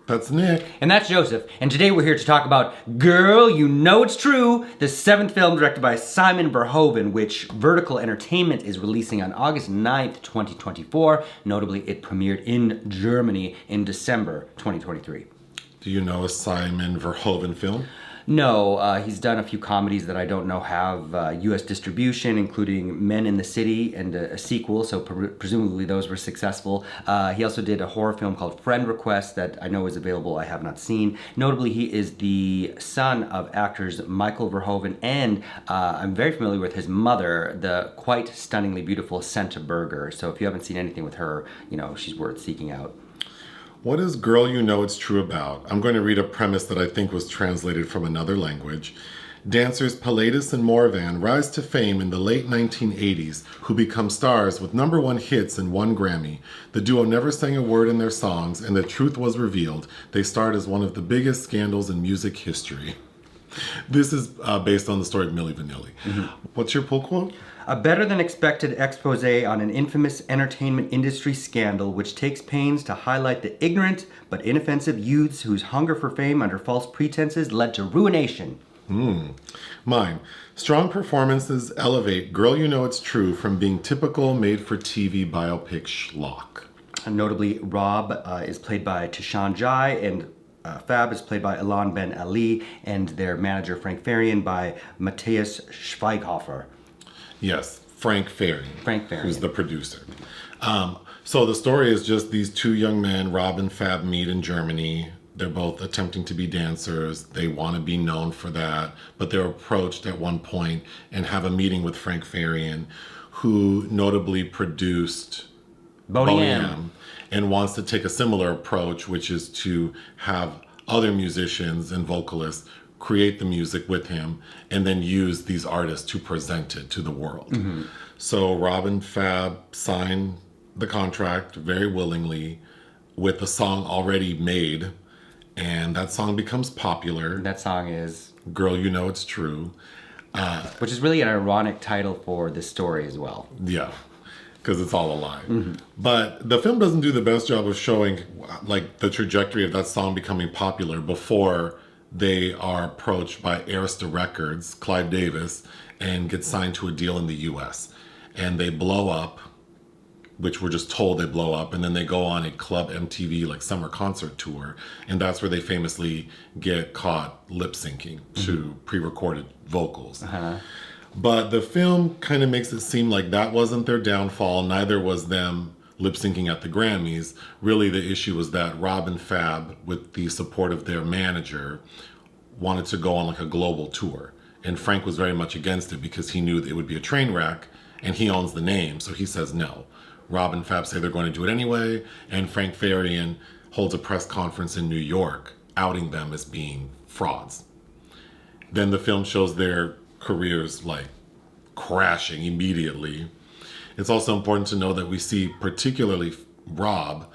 That's Nick. And that's Joseph. And today we're here to talk about Girl, You Know It's True, the seventh film directed by Simon Verhoeven, which Vertical Entertainment is releasing on August 9th, 2024. Notably, it premiered in Germany in December 2023. Do you know a Simon Verhoeven film? No, he's done a few comedies that I don't know have U.S. distribution, including Men in the City and a sequel, so presumably those were successful. He also did a horror film called Friend Request that I know is available, I have not seen. Notably, he is the son of actors Michael Verhoeven, and I'm very familiar with his mother, the quite stunningly beautiful Senta Berger. So if you haven't seen anything with her, you know, she's worth seeking out. What is Girl, You Know It's True about? I'm going to read a premise that I think was translated from another language. Dancers Pilatus and Morvan rise to fame in the late 1980s, who become stars with #1 hits and 1 Grammy. The duo never sang a word in their songs, and the truth was revealed. They starred as one of the biggest scandals in music history. This is based on the story of Milli Vanilli. Mm-hmm. What's your pull quote? A better-than-expected expose on an infamous entertainment industry scandal which takes pains to highlight the ignorant but inoffensive youths whose hunger for fame under false pretenses led to ruination. Mine. Strong performances elevate Girl, You Know It's True from being typical made-for-TV biopic schlock. And notably, Rob is played by Tijan, Njie, and Fab is played by Elan Ben Ali, and their manager Frank Farian by Matthias Schweighöfer. Yes, Frank Farian. Who's the producer. So the story is just these two young men, Rob and Fab, meet in Germany. They're both attempting to be dancers. They want to be known for that, but they're approached at one point and have a meeting with Frank Farian, who notably produced Boney M, and wants to take a similar approach, which is to have other musicians and vocalists create the music with him and then use these artists to present it to the world. Mm-hmm. So Rob and Fab sign the contract very willingly with the song already made, and that song becomes popular. That song is Girl, You Know It's True. Which is really an ironic title for this story as well. Yeah, because it's all a lie. Mm-hmm. But the film doesn't do the best job of showing like the trajectory of that song becoming popular before they are approached by Arista Records, Clive Davis, and get signed to a deal in the US. And they blow up, which we're just told they blow up, and then they go on a Club MTV like summer concert tour, and that's where they famously get caught lip syncing to pre-recorded vocals. Uh-huh. But the film kind of makes it seem like that wasn't their downfall, neither was them lip syncing at the Grammys. Really, the issue was that Rob and Fab, with the support of their manager, wanted to go on like a global tour. And Frank was very much against it because he knew that it would be a train wreck, and he owns the name, so he says no. Rob and Fab say they're going to do it anyway, and Frank Farian holds a press conference in New York, outing them as being frauds. Then the film shows their careers like crashing immediately. It's also important to know that we see particularly Rob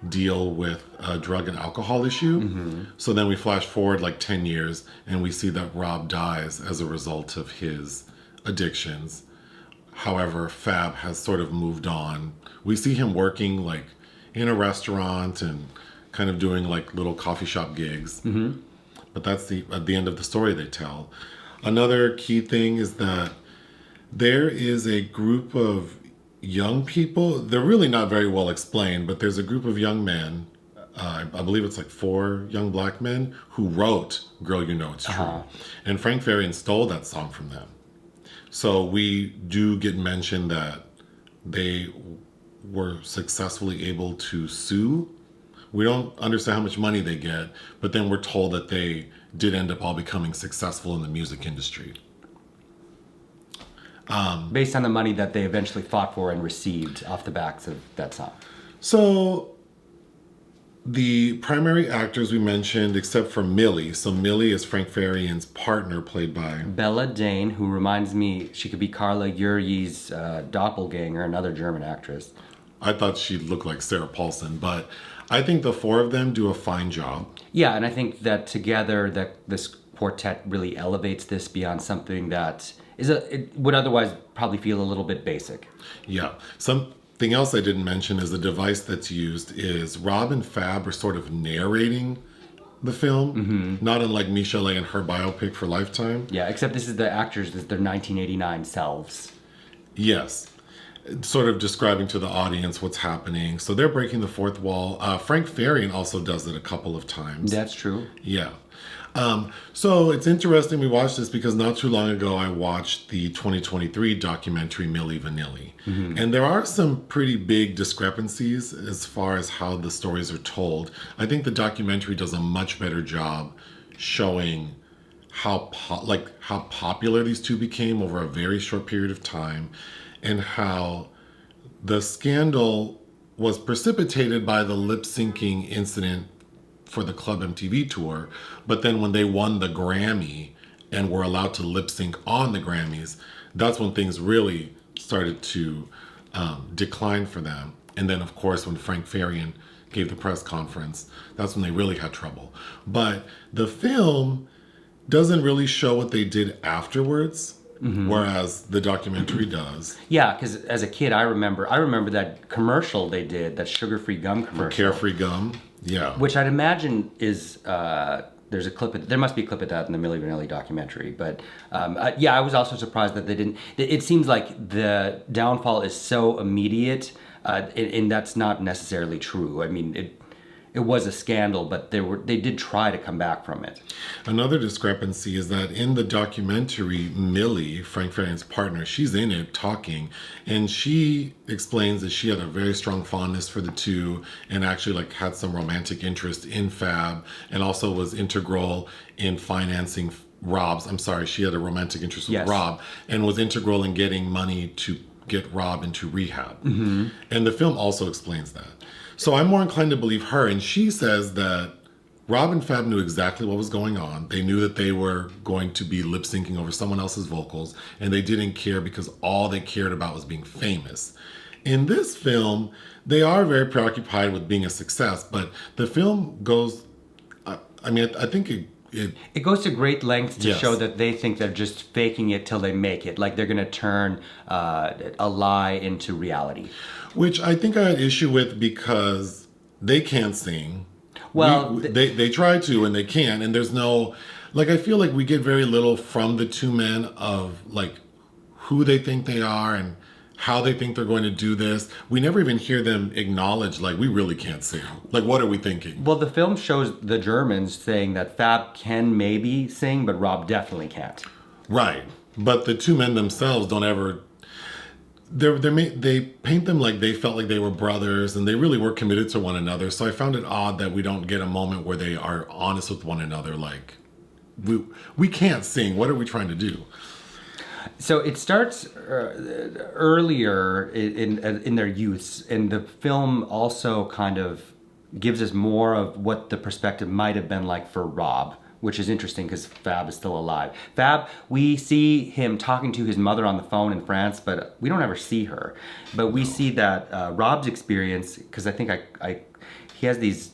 deal with a drug and alcohol issue. Mm-hmm. So then we flash forward like 10 years and we see that Rob dies as a result of his addictions. However, Fab has sort of moved on. We see him working like in a restaurant and kind of doing like little coffee shop gigs. Mm-hmm. But that's at the end of the story they tell. Another key thing is that there is a group of young people. They're really not very well explained, but there's a group of young men, I believe it's like 4 young black men, who wrote Girl, You Know It's True. Uh-huh. And Frank Farian stole that song from them. So we do get mentioned that they were successfully able to sue. We don't understand how much money they get, but then we're told that they did end up all becoming successful in the music industry. Based on the money that they eventually fought for and received off the backs of that song. So the primary actors we mentioned, except for Milli. So Milli is Frank Farian's partner, played by Bella Dayne, who reminds me she could be Carla Juri's doppelganger, another German actress. I thought she looked like Sarah Paulson, but I think the 4 of them do a fine job. Yeah, and I think that together that this quartet really elevates this beyond something that it would otherwise probably feel a little bit basic. Yeah. thing else I didn't mention is the device that's used is Rob and Fab are sort of narrating the film, not unlike Michelle and her biopic for Lifetime. Yeah, except this is the actors, this is their 1989 selves. Yes. Sort of describing to the audience what's happening. So they're breaking the fourth wall. Frank Farian also does it a couple of times. That's true. Yeah. So it's interesting we watched this because not too long ago I watched the 2023 documentary Milli Vanilli. And there are some pretty big discrepancies as far as how the stories are told. I think the documentary does a much better job showing how popular these two became over a very short period of time, and how the scandal was precipitated by the lip-syncing incident for the Club MTV tour, but then when they won the Grammy and were allowed to lip sync on the Grammys, that's when things really started to decline for them. And then, of course, when Frank Farian gave the press conference, that's when they really had trouble. But the film doesn't really show what they did afterwards, whereas the documentary does. Yeah, because as a kid, I remember that commercial they did, that sugar-free gum commercial. Carefree gum, yeah. Which I'd imagine is, there's a clip, there must be a clip of that in the Milli Vanilli documentary. But yeah, I was also surprised that they didn't, it seems like the downfall is so immediate, and that's not necessarily true. I mean, it was a scandal, but they did try to come back from it. Another discrepancy is that in the documentary, Milli, Frank Farian's partner, she's in it talking, and she explains that she had a very strong fondness for the two and actually had some romantic interest in Fab, and also was integral in financing she had a romantic interest with Rob and was integral in getting money to get Rob into rehab. And the film also explains that. So I'm more inclined to believe her, and she says that Rob and Fab knew exactly what was going on. They knew that they were going to be lip syncing over someone else's vocals, and they didn't care because all they cared about was being famous. In this film, they are very preoccupied with being a success, but the film goes, I think it goes to great lengths to show that they think they're just faking it till they make it. Like they're going to turn a lie into reality. Which I think I had issue with because they can't sing. Well, they try to and they can't. And there's no, I feel like we get very little from the two men of who they think they are and how they think they're going to do this. We never even hear them acknowledge, we really can't sing. What are we thinking? Well, the film shows the Germans saying that Fab can maybe sing, but Rob definitely can't. Right. But the two men themselves don't ever... They paint them like they felt like they were brothers and they really were committed to one another. So I found it odd that we don't get a moment where they are honest with one another. We can't sing. What are we trying to do? So it starts earlier in their youths, and the film also kind of gives us more of what the perspective might have been like for Rob, which is interesting because Fab is still alive. Fab, we see him talking to his mother on the phone in France, but we don't ever see her. But we see that Rob's experience, because I think he has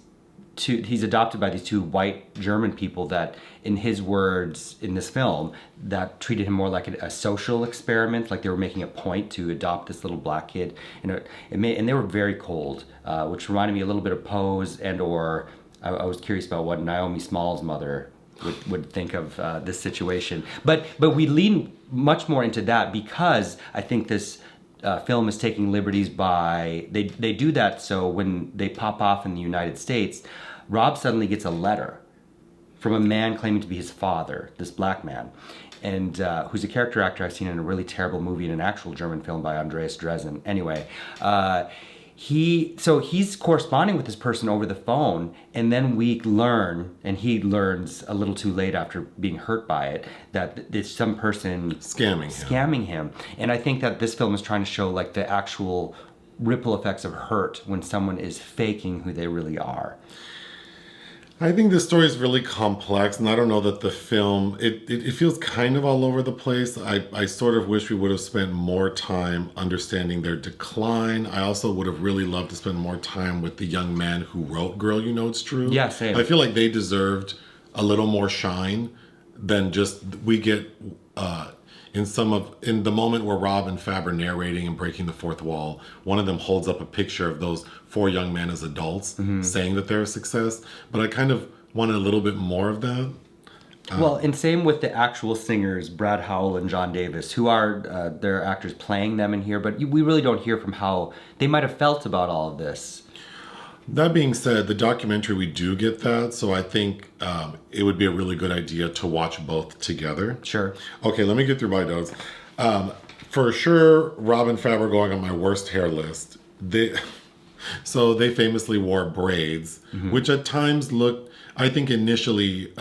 he's adopted by these two white German people that, in his words in this film, that treated him more like a social experiment, like they were making a point to adopt this little black kid. And they were very cold, which reminded me a little bit of Pose or I was curious about what Naomi Small's mother would think of this situation. But we lean much more into that because I think this film is taking liberties by... They do that so when they pop off in the United States, Rob suddenly gets a letter from a man claiming to be his father, this black man, and who's a character actor I've seen in a really terrible movie in an actual German film by Andreas Dresen. Anyway, he's corresponding with this person over the phone, and then we learn, and he learns a little too late after being hurt by it, that there's some person scamming him. And I think that this film is trying to show the actual ripple effects of hurt when someone is faking who they really are. I think this story is really complex, and I don't know that the film, it feels kind of all over the place. I sort of wish we would have spent more time understanding their decline. I also would have really loved to spend more time with the young man who wrote Girl, You Know It's True. Yeah, same. I feel like they deserved a little more shine than just, we get in the moment where Rob and Fab are narrating and breaking the fourth wall, one of them holds up a picture of those four young men as adults saying that they're a success. But I kind of wanted a little bit more of that. Well, and same with the actual singers, Brad Howell and John Davis, who are their actors playing them in here, but we really don't hear from how they might have felt about all of this. That being said, the documentary, we do get that, so I think it would be a really good idea to watch both together. Sure. Okay, let me get through my notes. For sure, Rob and Fab are going on my worst hair list. They famously wore braids, which at times looked, I think initially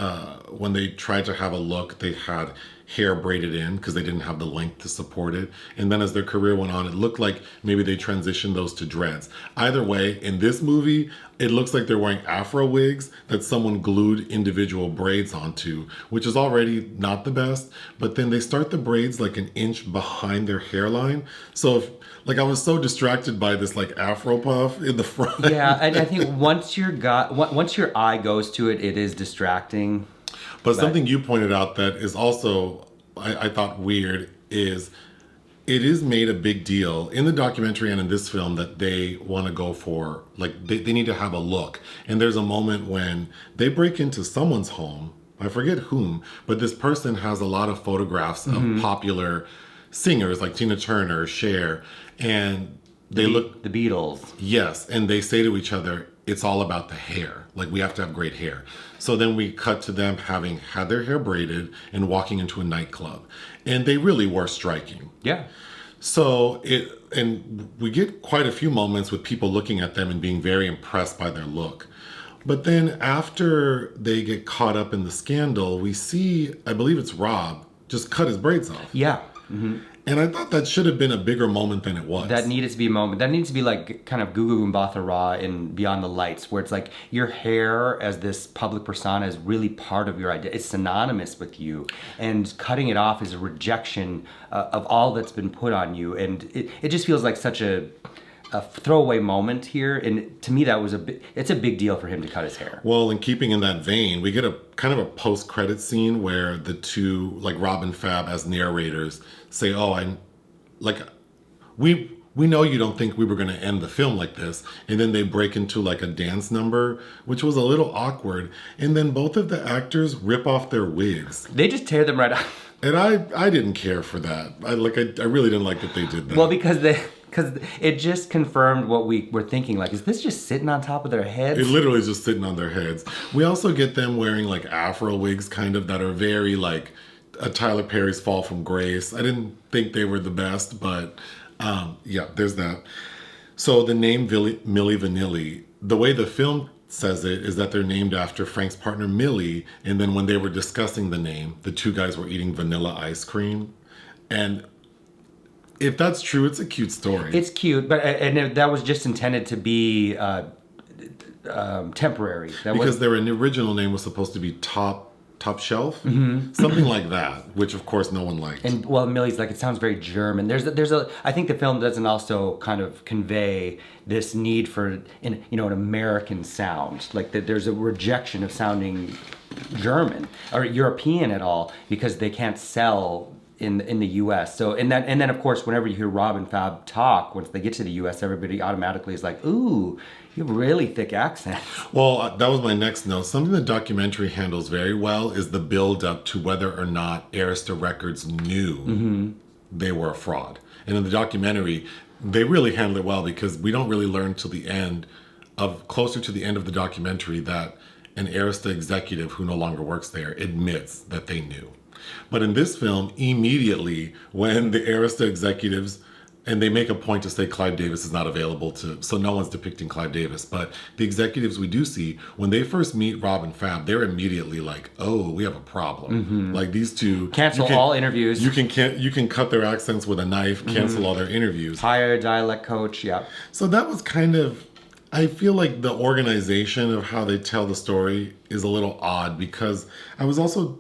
when they tried to have a look, they had hair braided in because they didn't have the length to support it. And then as their career went on, it looked like maybe they transitioned those to dreads. Either way, in this movie, it looks like they're wearing afro wigs that someone glued individual braids onto, which is already not the best. But then they start the braids like an inch behind their hairline. So I was so distracted by this like afro puff in the front. Yeah, and I think once your eye goes to it, it is distracting. But something you pointed out that is also, I thought weird, is it is made a big deal in the documentary and in this film that they want to go for, like, they need to have a look. And there's a moment when they break into someone's home, I forget whom, but this person has a lot of photographs of popular singers like Tina Turner, Cher, and they look... The Beatles. Yes, and they say to each other, it's all about the hair. Like, we have to have great hair. So then we cut to them having had their hair braided and walking into a nightclub. And they really were striking. Yeah. So we get quite a few moments with people looking at them and being very impressed by their look. But then after they get caught up in the scandal, we see, I believe it's Rob, just cut his braids off. Yeah. Mm-hmm. And I thought that should have been a bigger moment than it was. That needed to be a moment. That needs to be like kind of Gugu Mbatha-Raw in Beyond the Lights, where it's like your hair as this public persona is really part of your identity. It's synonymous with you. And cutting it off is a rejection of all that's been put on you. And it just feels like such a throwaway moment here. And to me, that was it's a big deal for him to cut his hair. Well, in keeping in that vein, we get a kind of a post-credit scene where the two, like Rob and Fab as narrators, say, we know you don't think we were going to end the film like this. And then they break into like a dance number, which was a little awkward. And then both of the actors rip off their wigs. They just tear them right off. And I didn't care for that. I really didn't like that they did that. Well, because it just confirmed what we were thinking. Like, is this just sitting on top of their heads? It literally is just sitting on their heads. We also get them wearing like afro wigs kind of that are very like a Tyler Perry's Fall from Grace. I didn't think they were the best, but yeah, there's that. So the name Milli Vanilli, the way the film says it is that they're named after Frank's partner Milli, and then when they were discussing the name, the two guys were eating vanilla ice cream. And if that's true, it's a cute story. It's cute, but that was just intended to be temporary. Because their original name was supposed to be Top Shelf, something like that, which of course no one liked. And well, Milli's like, it sounds very German. I think the film doesn't also kind of convey this need for an American sound. Like that, there's a rejection of sounding German or European at all because they can't sell in the U.S. So and then of course whenever you hear Rob and Fab talk, once they get to the U.S., everybody automatically is like, ooh, you have really thick accents. Well, that was my next note. Something the documentary handles very well is the build up to whether or not Arista Records knew they were a fraud. And in the documentary, they really handle it well because we don't really learn till closer to the end of the documentary that an Arista executive who no longer works there admits that they knew. But in this film, immediately when the Arista executives, and they make a point to say Clive Davis is not available so no one's depicting Clive Davis, but the executives we do see, when they first meet Rob and Fab, they're immediately like, oh, we have a problem. Like these two... Cancel all interviews. You can cut their accents with a knife, cancel all their interviews. Hire a dialect coach, yeah. So that was kind of... I feel like the organization of how they tell the story is a little odd because I was also...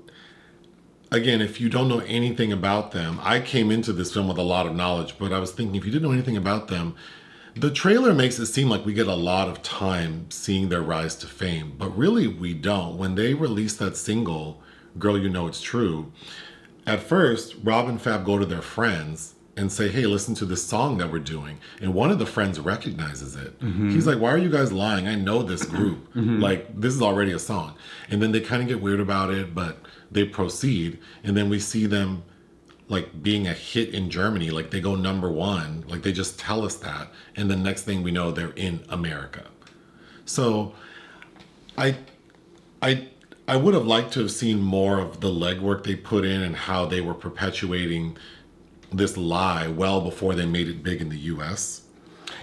Again, if you don't know anything about them, I came into this film with a lot of knowledge, but I was thinking if you didn't know anything about them, the trailer makes it seem like we get a lot of time seeing their rise to fame, but really we don't. When they released that single, Girl, You Know It's True, at first, Rob and Fab go to their friends and say, hey, listen to this song that we're doing. And one of the friends recognizes it. He's like, why are you guys lying? I know this group. Like, this is already a song. And then they kind of get weird about it, but they proceed. And then we see them like being a hit in Germany. Like they go #1. Like they just tell us that. And the next thing we know, they're in America. So I would have liked to have seen more of the legwork they put in and how they were perpetuating this lie well before they made it big in the U.S.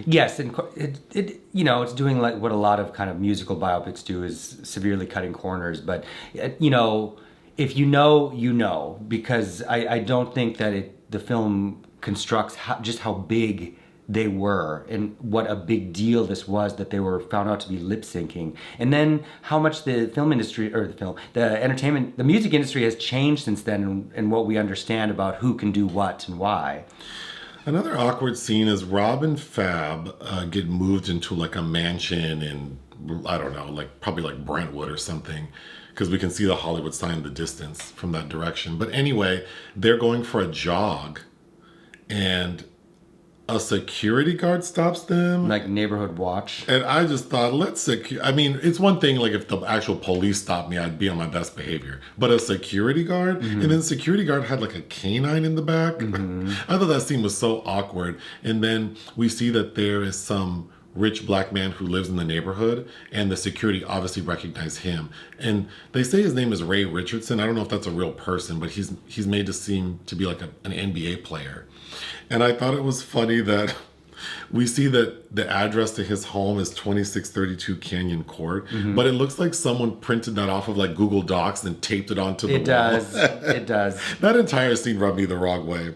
Yes, and it it's doing like what a lot of kind of musical biopics do, is severely cutting corners. But if you know, because I don't think that the film constructs just how big they were and what a big deal this was that they were found out to be lip syncing, and then how much the film industry the music industry has changed since then, and what we understand about who can do what and why. Another awkward scene is Rob and Fab get moved into like a mansion in, I don't know, like probably like Brentwood or something, because we can see the Hollywood sign in the distance from that direction. But anyway, they're going for a jog and a security guard stops them. Like neighborhood watch. And I just thought, I mean, it's one thing, like if the actual police stopped me, I'd be on my best behavior. But a security guard, and then the security guard had like a canine in the back. I thought that scene was so awkward. And then we see that there is some rich black man who lives in the neighborhood, and the security obviously recognize him. And they say his name is Ray Richardson. I don't know if that's a real person, but he's made to seem to be like an NBA player. And I thought it was funny that we see that the address to his home is 2632 Canyon Court, but it looks like someone printed that off of like Google Docs and taped it onto the wall. It does. That entire scene rubbed me the wrong way.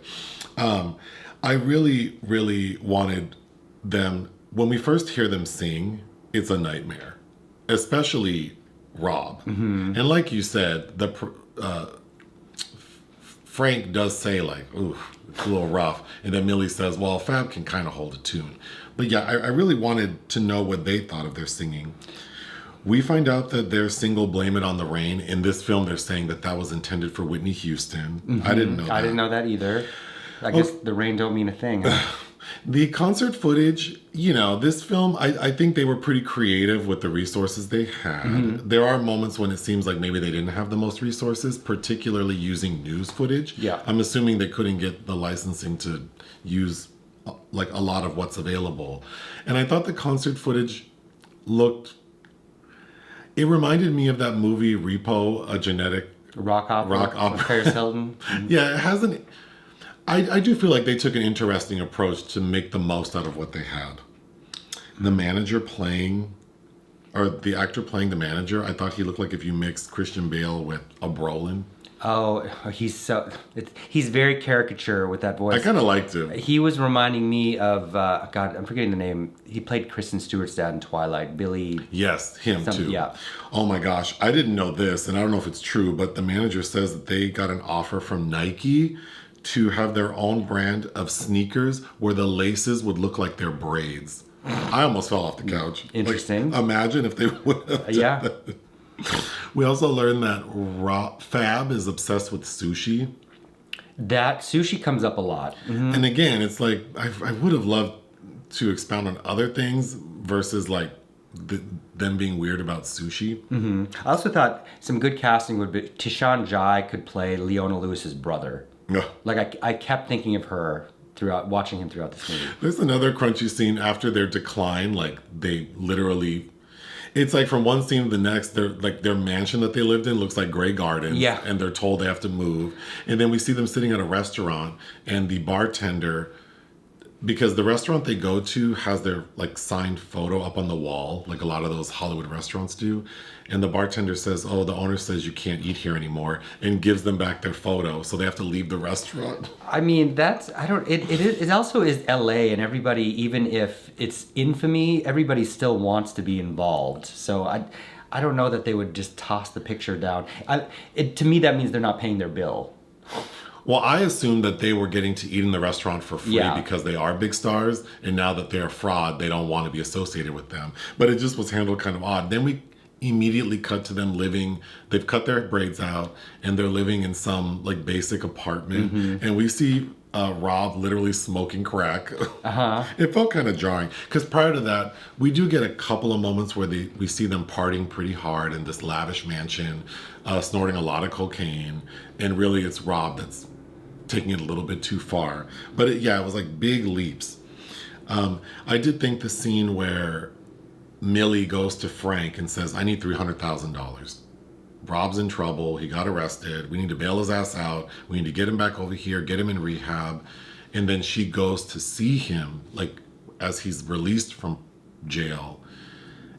I really, really wanted them, when we first hear them sing, it's a nightmare, especially Rob. And like you said, Frank does say like, ooh, it's a little rough. And then Milli says, well, Fab can kind of hold a tune. But yeah, I really wanted to know what they thought of their singing. We find out that their single Blame It on the Rain, in this film, they're saying that was intended for Whitney Houston. I didn't know that. I didn't know that either. I guess the rain don't mean a thing. Huh? The concert footage, this film, I think they were pretty creative with the resources they had. There are moments when it seems like maybe they didn't have the most resources, particularly using news footage. Yeah. I'm assuming they couldn't get the licensing to use like a lot of what's available. And I thought the concert footage it reminded me of that movie Repo, a genetic rock opera. Paris Hilton. Yeah, it hasn't... I do feel like they took an interesting approach to make the most out of what they had. The manager the actor playing the manager, I thought he looked like if you mixed Christian Bale with a Brolin. Oh, he's very caricature with that voice. I kind of liked him. He was reminding me of, God, I'm forgetting the name. He played Kristen Stewart's dad in Twilight, Billy. Yes, him too. Yeah. Oh my gosh, I didn't know this, and I don't know if it's true, but the manager says that they got an offer from Nike to have their own brand of sneakers where the laces would look like their braids. I almost fell off the couch. Interesting. Like, imagine if they would have done that. We also learned that Fab is obsessed with sushi. That sushi comes up a lot. And again, it's like, I would have loved to expound on other things versus like them being weird about sushi. I also thought some good casting would be Tijan Njie could play Leona Lewis's brother. Like I kept thinking of her watching him throughout this movie. There's another crunchy scene after their decline. Like they literally, it's like from one scene to the next, their mansion that they lived in looks like Grey Gardens. Yeah. And they're told they have to move. And then we see them sitting at a restaurant, and the bartender, because the restaurant they go to has their like signed photo up on the wall, like a lot of those Hollywood restaurants do. And the bartender says, oh, the owner says you can't eat here anymore, and gives them back their photo. So they have to leave the restaurant. I mean, it also is LA, and everybody, even if it's infamy, everybody still wants to be involved. So I don't know that they would just toss the picture down. To me, that means they're not paying their bill. Well, I assumed that they were getting to eat in the restaurant for free because they are big stars, and now that they're a fraud, they don't want to be associated with them. But it just was handled kind of odd. Then immediately cut to them living. They've cut their braids out and they're living in some like basic apartment. And we see Rob literally smoking crack. It felt kind of jarring because prior to that, we do get a couple of moments where we see them partying pretty hard in this lavish mansion, snorting a lot of cocaine. And really it's Rob that's taking it a little bit too far. But it was like big leaps. I did think the scene where Milli goes to Frank and says, I need $300,000. Rob's in trouble. He got arrested. We need to bail his ass out. We need to get him back over here, get him in rehab. And then she goes to see him, like, as he's released from jail.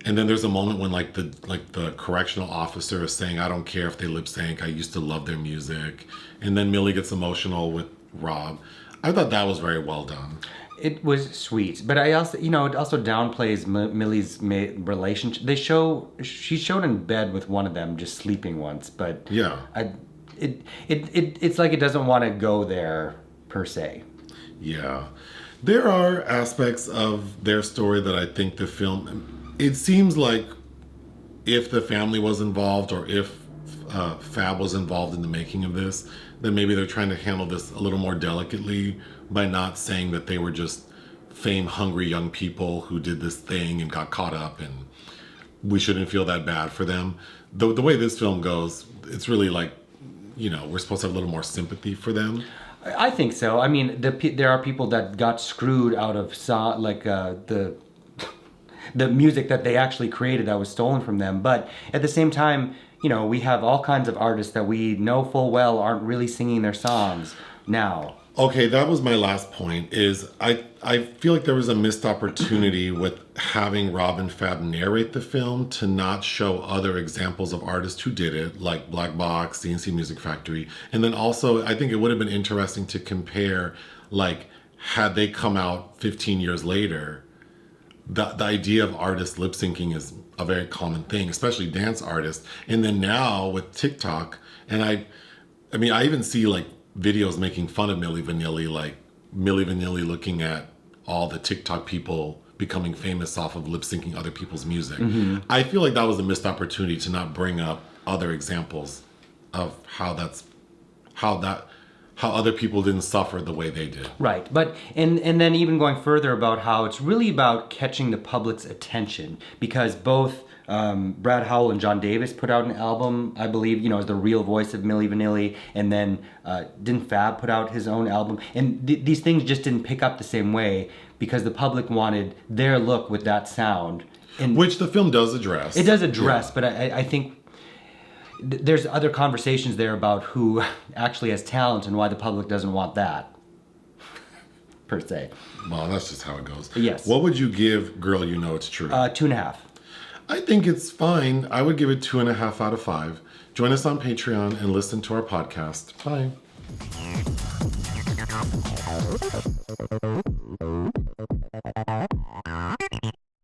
And then there's a moment when the correctional officer is saying, I don't care if they lip sync. I used to love their music. And then Milli gets emotional with Rob. I thought that was very well done. It was sweet, but I also, it also downplays Milli's relationship. She showed in bed with one of them, just sleeping once, but it's like it doesn't want to go there per se. Yeah, there are aspects of their story that I think the film. It seems like if the family was involved or if Fab was involved in the making of this, then maybe they're trying to handle this a little more delicately by not saying that they were just fame-hungry young people who did this thing and got caught up and we shouldn't feel that bad for them. The way this film goes, it's really like, we're supposed to have a little more sympathy for them. I think so. I mean, there are people that got screwed out of the music that they actually created that was stolen from them. But at the same time, we have all kinds of artists that we know full well aren't really singing their songs now. Okay, that was my last point, is I feel like there was a missed opportunity with having Rob and Fab narrate the film to not show other examples of artists who did it, like Black Box, CNC Music Factory. And then also, I think it would have been interesting to compare, like, had they come out 15 years later, the idea of artists lip syncing is a very common thing, especially dance artists. And then now with TikTok, and I even see like videos making fun of Milli Vanilli, like Milli Vanilli looking at all the TikTok people becoming famous off of lip syncing other people's music. I feel like that was a missed opportunity to not bring up other examples of how other people didn't suffer the way they did. Right, but and then even going further about how it's really about catching the public's attention, because both Brad Howell and John Davis put out an album, I believe, as the real voice of Milli Vanilli, and then didn't Fab put out his own album? And these things just didn't pick up the same way because the public wanted their look with that sound. And which the film does address. It does address, but I think there's other conversations there about who actually has talent and why the public doesn't want that, per se. Well, that's just how it goes. Yes. What would you give Girl You Know It's True? 2.5. I think it's fine. I would give it 2.5 out of 5. Join us on Patreon and listen to our podcast. Bye.